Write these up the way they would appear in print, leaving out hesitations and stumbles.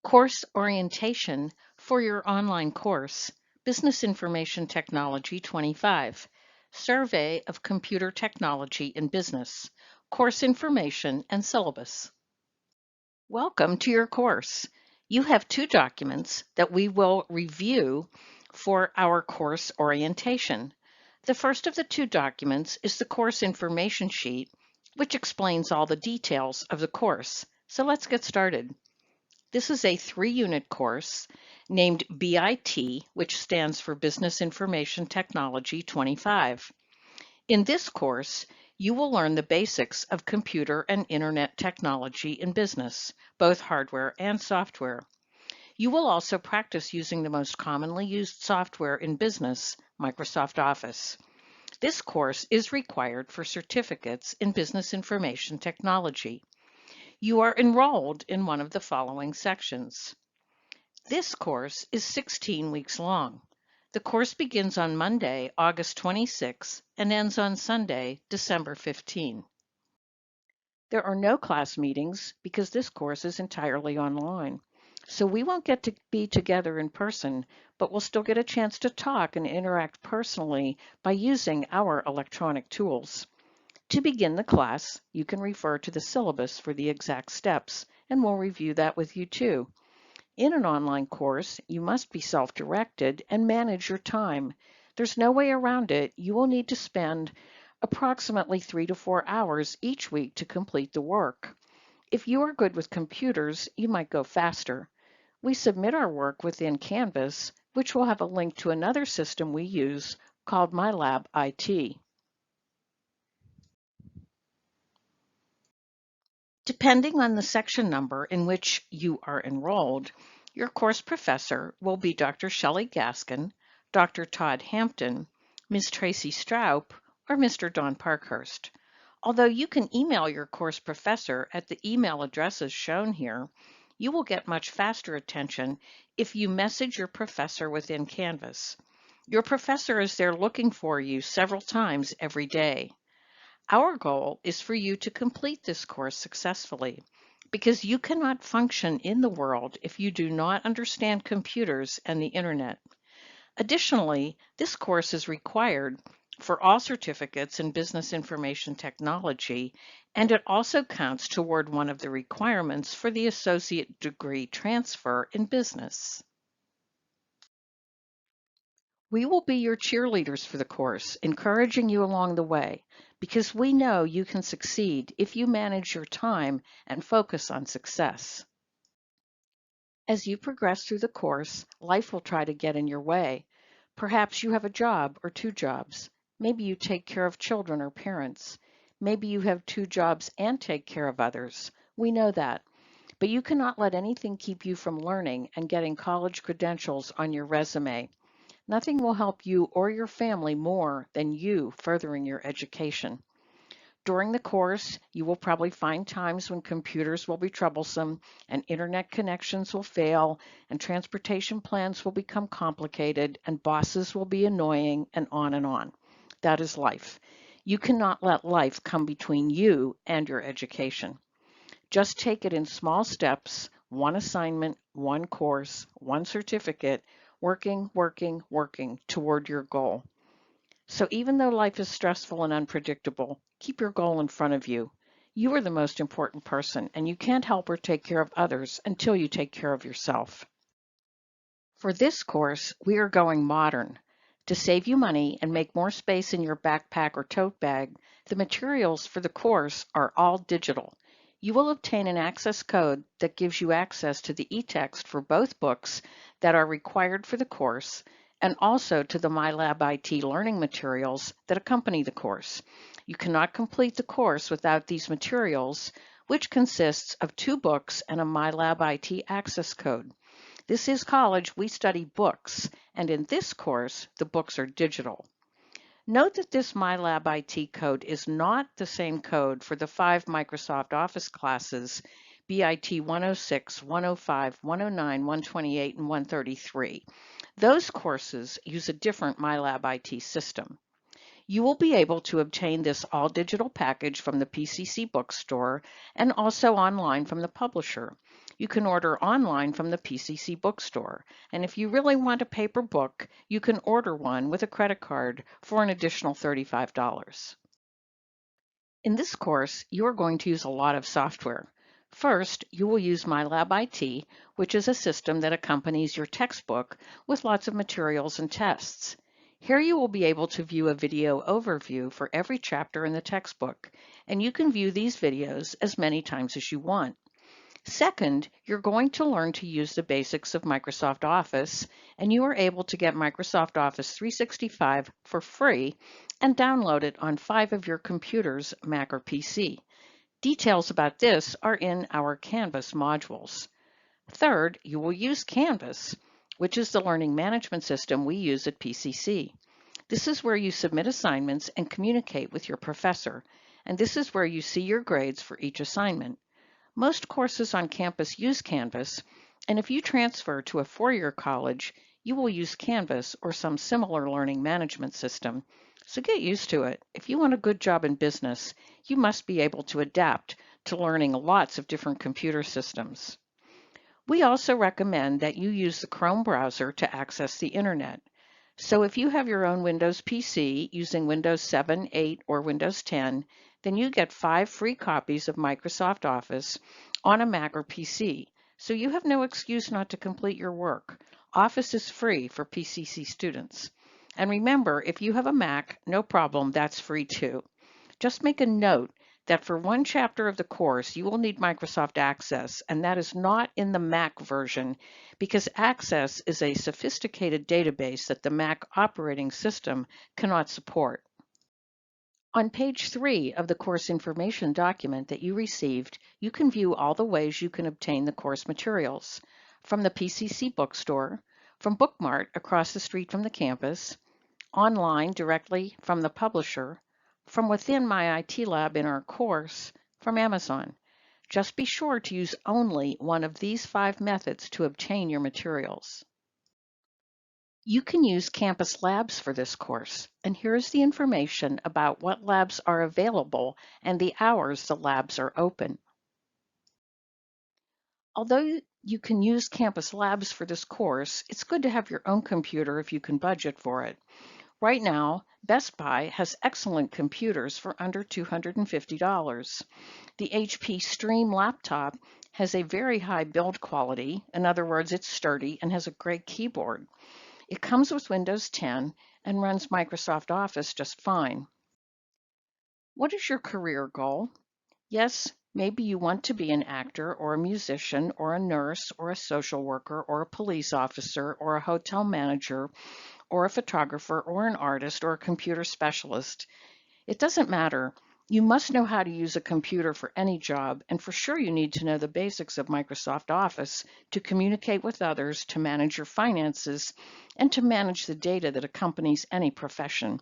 Course orientation for your online course, Business Information Technology 25, Survey of Computer Technology in Business, Course Information and Syllabus. Welcome to your course. You have two documents that we will review for our course orientation. The first of the two documents is the course information sheet, which explains all the details of the course. So let's get started. This is a 3-unit course named BIT, which stands for Business Information Technology 25. In this course, you will learn the basics of computer and internet technology in business, both hardware and software. You will also practice using the most commonly used software in business, Microsoft Office. This course is required for certificates in business information technology. You are enrolled in one of the following sections. This course is 16 weeks long. The course begins on Monday, August 26, and ends on Sunday, December 15. There are no class meetings because this course is entirely online. So we won't get to be together in person, but we'll still get a chance to talk and interact personally by using our electronic tools. To begin the class, you can refer to the syllabus for the exact steps, and we'll review that with you too. In an online course, you must be self-directed and manage your time. There's no way around it. You will need to spend approximately 3 to 4 hours each week to complete the work. If you are good with computers, you might go faster. We submit our work within Canvas, which will have a link to another system we use called MyLab IT. Depending on the section number in which you are enrolled, your course professor will be Dr. Shelley Gaskin, Dr. Todd Hampton, Ms. Tracy Stroup, or Mr. Don Parkhurst. Although you can email your course professor at the email addresses shown here, you will get much faster attention if you message your professor within Canvas. Your professor is there looking for you several times every day. Our goal is for you to complete this course successfully, because you cannot function in the world if you do not understand computers and the internet. Additionally, this course is required for all certificates in business information technology, and it also counts toward one of the requirements for the associate degree transfer in business. We will be your cheerleaders for the course, encouraging you along the way, because we know you can succeed if you manage your time and focus on success. As you progress through the course, life will try to get in your way. Perhaps you have a job or 2 jobs. Maybe you take care of children or parents. Maybe you have 2 jobs and take care of others. We know that. But you cannot let anything keep you from learning and getting college credentials on your resume. Nothing will help you or your family more than you furthering your education. During the course, you will probably find times when computers will be troublesome and internet connections will fail and transportation plans will become complicated and bosses will be annoying and on and on. That is life. You cannot let life come between you and your education. Just take it in small steps, one assignment, one course, one certificate, working toward your goal. So even though life is stressful and unpredictable, keep your goal in front of you. You are the most important person, and you can't help or take care of others until you take care of yourself. For this course, we are going modern. To save you money and make more space in your backpack or tote bag, the materials for the course are all digital. You will obtain an access code that gives you access to the e-text for both books that are required for the course and also to the MyLab IT learning materials that accompany the course. You cannot complete the course without these materials, which consists of 2 books and a MyLab IT access code. This is college, we study books, and in this course, the books are digital. Note that this MyLab IT code is not the same code for the 5 Microsoft Office classes, BIT 106, 105, 109, 128, and 133. Those courses use a different MyLab IT system. You will be able to obtain this all-digital package from the PCC bookstore and also online from the publisher. You can order online from the PCC bookstore, and if you really want a paper book, you can order one with a credit card for an additional $35. In this course, you are going to use a lot of software. First, you will use MyLab IT, which is a system that accompanies your textbook with lots of materials and tests. Here you will be able to view a video overview for every chapter in the textbook, and you can view these videos as many times as you want. Second, you're going to learn to use the basics of Microsoft Office, and you are able to get Microsoft Office 365 for free and download it on 5 of your computers, Mac or PC. Details about this are in our Canvas modules. Third, you will use Canvas, which is the learning management system we use at PCC. This is where you submit assignments and communicate with your professor, and this is where you see your grades for each assignment. Most courses on campus use Canvas, and if you transfer to a four-year college, you will use Canvas or some similar learning management system. So get used to it. If you want a good job in business, you must be able to adapt to learning lots of different computer systems. We also recommend that you use the Chrome browser to access the internet. So if you have your own Windows PC using Windows 7, 8, or Windows 10, then you get 5 free copies of Microsoft Office on a Mac or PC. So you have no excuse not to complete your work. Office is free for PCC students. And remember, if you have a Mac, no problem, that's free too. Just make a note that for one chapter of the course, you will need Microsoft Access, and that is not in the Mac version because Access is a sophisticated database that the Mac operating system cannot support. On page 3 of the course information document that you received, you can view all the ways you can obtain the course materials from the PCC bookstore, from Bookmart across the street from the campus, online directly from the publisher, from within my IT lab in our course, from Amazon. Just be sure to use only one of these 5 methods to obtain your materials. You can use campus labs for this course, and here's the information about what labs are available and the hours the labs are open. Although you can use campus labs for this course, it's good to have your own computer if you can budget for it. Right now, Best Buy has excellent computers for under $250. The HP Stream laptop has a very high build quality. In other words, it's sturdy and has a great keyboard. It comes with Windows 10 and runs Microsoft Office just fine. What is your career goal? Yes, maybe you want to be an actor or a musician or a nurse or a social worker or a police officer or a hotel manager or a photographer or an artist or a computer specialist. It doesn't matter. You must know how to use a computer for any job, and for sure you need to know the basics of Microsoft Office to communicate with others, to manage your finances, and to manage the data that accompanies any profession.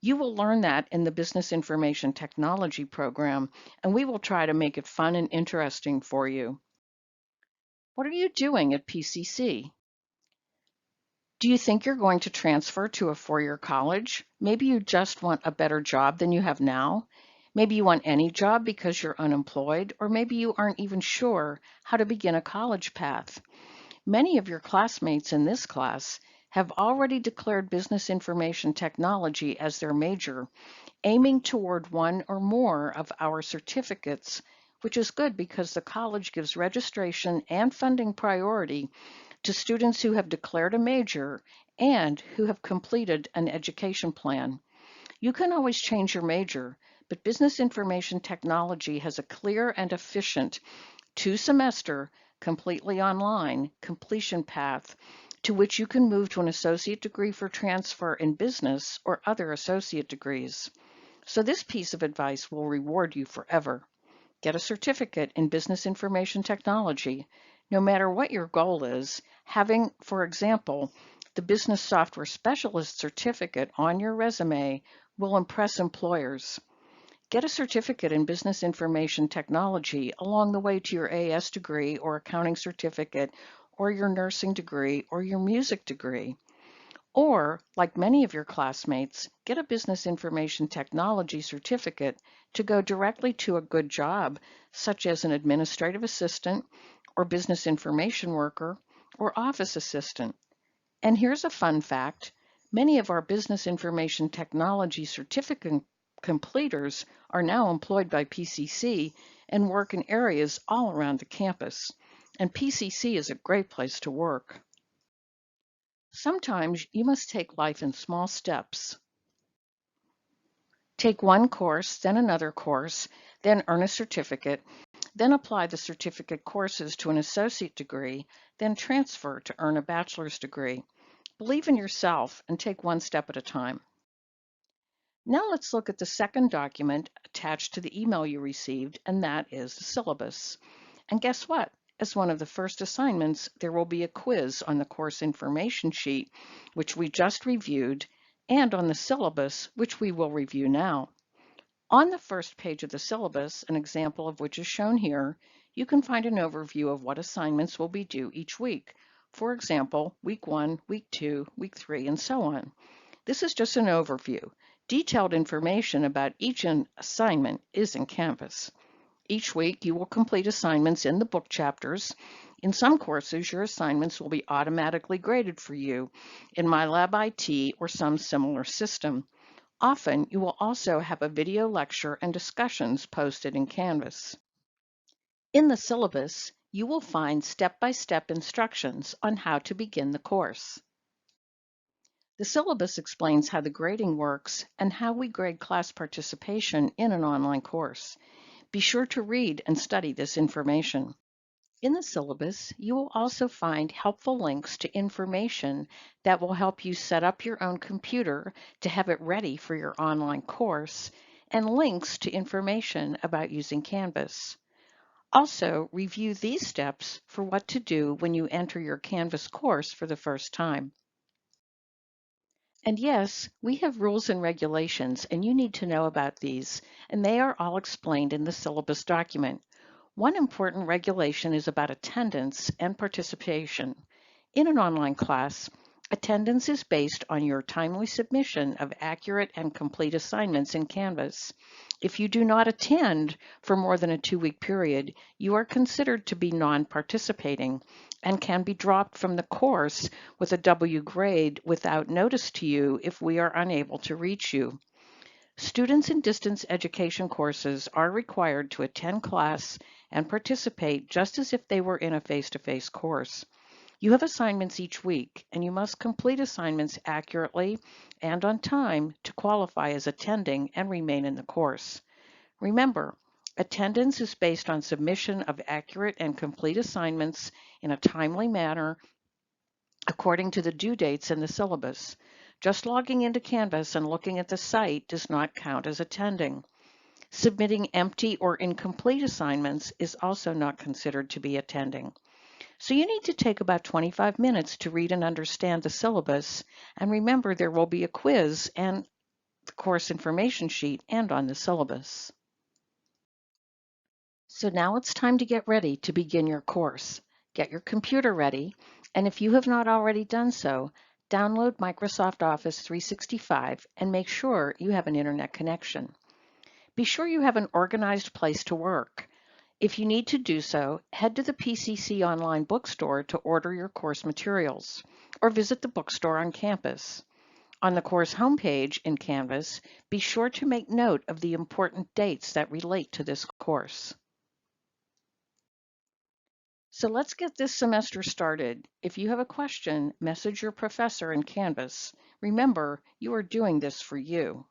You will learn that in the Business Information Technology program, and we will try to make it fun and interesting for you. What are you doing at PCC? Do you think you're going to transfer to a four-year college? Maybe you just want a better job than you have now. Maybe you want any job because you're unemployed, or maybe you aren't even sure how to begin a college path. Many of your classmates in this class have already declared business information technology as their major, aiming toward one or more of our certificates, which is good because the college gives registration and funding priority to students who have declared a major and who have completed an education plan. You can always change your major, but Business Information Technology has a clear and efficient 2-semester, completely online completion path to which you can move to an associate degree for transfer in business or other associate degrees. So this piece of advice will reward you forever. Get a certificate in Business Information Technology. No matter what your goal is, having, for example, the Business Software Specialist certificate on your resume will impress employers. Get a certificate in Business Information Technology along the way to your AS degree or accounting certificate or your nursing degree or your music degree. Or, like many of your classmates, get a business information technology certificate to go directly to a good job, such as an administrative assistant or business information worker or office assistant. And here's a fun fact. Many of our business information technology certificate completers are now employed by PCC and work in areas all around the campus. And PCC is a great place to work. Sometimes you must take life in small steps. Take one course, then another course, then earn a certificate, then apply the certificate courses to an associate degree, then transfer to earn a bachelor's degree. Believe in yourself and take one step at a time. Now let's look at the second document attached to the email you received, and that is the syllabus. And guess what? As one of the first assignments, there will be a quiz on the course information sheet, which we just reviewed, and on the syllabus, which we will review now. On the first page of the syllabus, an example of which is shown here, you can find an overview of what assignments will be due each week. For example, week 1, week 2, week 3, and so on. This is just an overview. Detailed information about each assignment is in Canvas. Each week, you will complete assignments in the book chapters. In some courses, your assignments will be automatically graded for you in MyLab IT or some similar system. Often, you will also have a video lecture and discussions posted in Canvas. In the syllabus, you will find step-by-step instructions on how to begin the course. The syllabus explains how the grading works and how we grade class participation in an online course. Be sure to read and study this information. In the syllabus, you will also find helpful links to information that will help you set up your own computer to have it ready for your online course, and links to information about using Canvas. Also, review these steps for what to do when you enter your Canvas course for the first time. And yes, we have rules and regulations, and you need to know about these, and they are all explained in the syllabus document. One important regulation is about attendance and participation. In an online class, attendance is based on your timely submission of accurate and complete assignments in Canvas. If you do not attend for more than a 2-week period, you are considered to be non-participating and can be dropped from the course with a W grade without notice to you if we are unable to reach you. Students in distance education courses are required to attend class and participate just as if they were in a face-to-face course. You have assignments each week, and you must complete assignments accurately and on time to qualify as attending and remain in the course. Remember, attendance is based on submission of accurate and complete assignments in a timely manner according to the due dates in the syllabus. Just logging into Canvas and looking at the site does not count as attending. Submitting empty or incomplete assignments is also not considered to be attending. So you need to take about 25 minutes to read and understand the syllabus, and remember there will be a quiz and the course information sheet and on the syllabus. So now it's time to get ready to begin your course. Get your computer ready, and if you have not already done so, download Microsoft Office 365 and make sure you have an internet connection. Be sure you have an organized place to work. If you need to do so, head to the PCC online bookstore to order your course materials, or visit the bookstore on campus. On the course homepage in Canvas, be sure to make note of the important dates that relate to this course. So let's get this semester started. If you have a question, message your professor in Canvas. Remember, you are doing this for you.